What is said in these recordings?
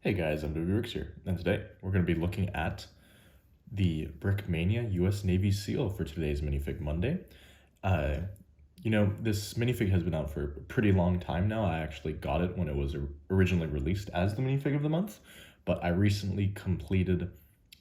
Hey guys, I'm Ricks here, and today we're going to be looking at the Brickmania US Navy SEAL for today's Minifig Monday. Uh, this minifig has been out for a pretty long time now. I actually got it when it was originally released as the minifig of the month, but I recently completed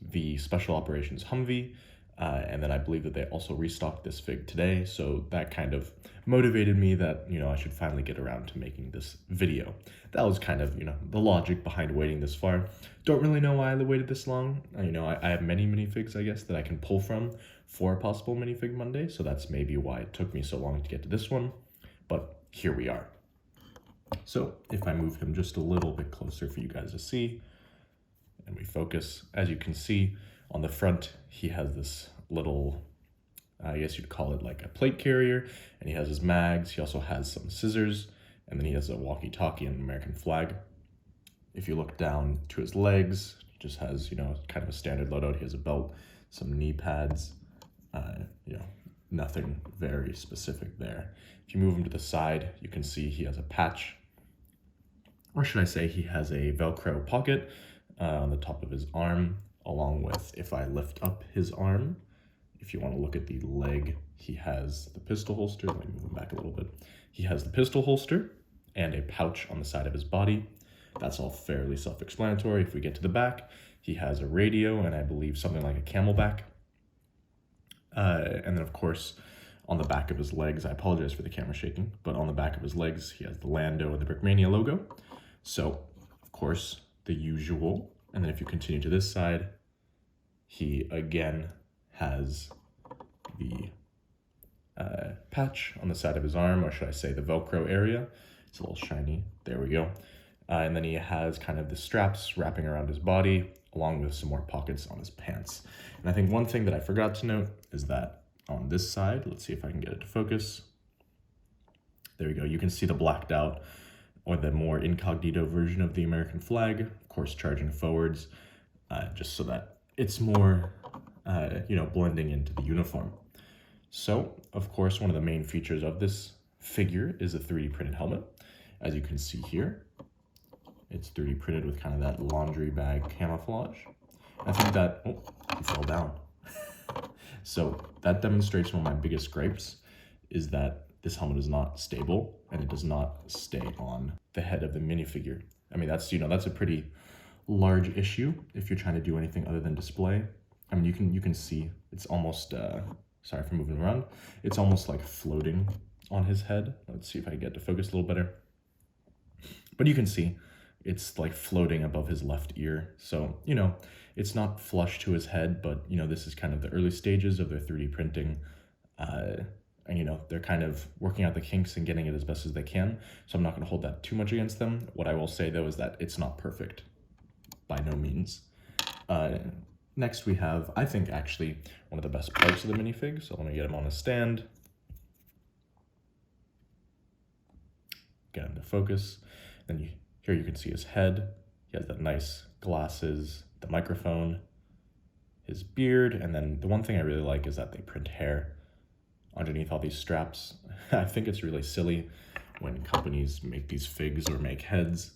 the Special Operations Humvee, and then I believe that they also restocked this fig today, so that kind of motivated me that, I should finally get around to making this video. That was kind of, the logic behind waiting this far. Don't really know why I waited this long. I have many minifigs, I guess, that I can pull from for a possible minifig Monday, so that's maybe why it took me so long to get to this one, but here we are. So if I move him just a little bit closer for you guys to see, and we focus, as you can see on the front, he has this little, I guess you'd call it like a plate carrier, and he has his mags. He also has some scissors, and then he has a walkie-talkie and an American flag. If you look down to his legs, he just has, kind of a standard loadout. He has a belt, some knee pads, nothing very specific there. If you move him to the side, you can see he has a patch, or should I say he has a Velcro pocket on the top of his arm, along with, if I lift up his arm, if you want to look at the leg, he has the pistol holster. Let me move him back a little bit. He has the pistol holster and a pouch on the side of his body. That's all fairly self-explanatory. If we get to the back, he has a radio and I believe something like a camelback. And then of course, on the back of his legs, I apologize for the camera shaking, but on the back of his legs, he has the Lando and the Brickmania logo. So, of course, the usual. And then if you continue to this side, he again has the patch on the side of his arm, or should I say the Velcro area. It's a little shiny. There we go. And then he has kind of the straps wrapping around his body, along with some more pockets on his pants. And I think one thing that I forgot to note is that on this side, let's see if I can get it to focus. There we go. You can see the blacked out or the more incognito version of the American flag, of course, charging forwards, just so that it's more, blending into the uniform. So, of course, one of the main features of this figure is a 3D printed helmet. As you can see here, it's 3D printed with kind of that laundry bag camouflage. I think that, oh, he fell down. So that demonstrates one of my biggest gripes is that this helmet is not stable and it does not stay on the head of the minifigure. I mean, that's a pretty large issue if you're trying to do anything other than display. I mean, you can see it's almost, sorry for moving around. It's almost like floating on his head. Let's see if I can get to focus a little better. But you can see it's like floating above his left ear. So, it's not flush to his head, but, this is kind of the early stages of their 3D printing. And, they're kind of working out the kinks and getting it as best as they can. So I'm not going to hold that too much against them. What I will say, though, is that it's not perfect. By no means. Next, we have, I think, actually one of the best parts of the minifig. So let me get him on a stand. Get him to focus. Then here you can see his head. He has that nice glasses, the microphone, his beard, and then the one thing I really like is that they print hair underneath all these straps. I think it's really silly when companies make these figs or make heads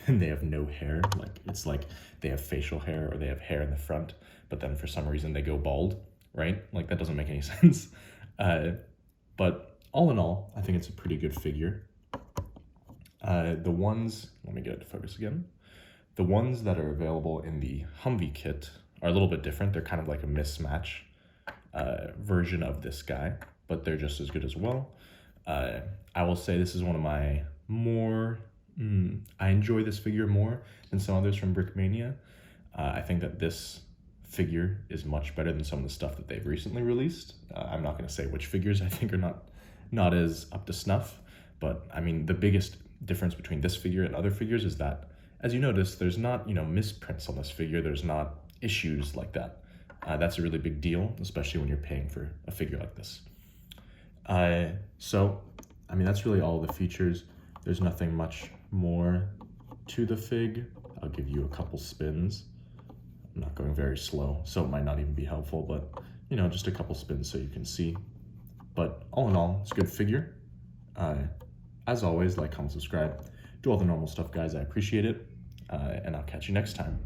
and they have no hair. Like, it's like they have facial hair or they have hair in the front, but then for some reason they go bald, right? Like, that doesn't make any sense. But all in all, I think it's a pretty good figure. The ones, let me get it to focus again. The ones that are available in the Humvee kit are a little bit different. They're kind of like a mismatch version of this guy, but they're just as good as well. I will say this is one of my more, I enjoy this figure more than some others from Brickmania. I think that this figure is much better than some of the stuff that they've recently released. I'm not going to say which figures I think are not as up to snuff, but I mean, the biggest difference between this figure and other figures is that, as you notice, there's not, misprints on this figure. There's not issues like that. That's a really big deal, especially when you're paying for a figure like this. So, I mean, that's really all the features. There's nothing much more to the fig. I'll give you a couple spins. I'm not going very slow, so it might not even be helpful, but, just a couple spins so you can see. But all in all, it's a good figure. As always, like, comment, subscribe. Do all the normal stuff, guys. I appreciate it. and I'll catch you next time.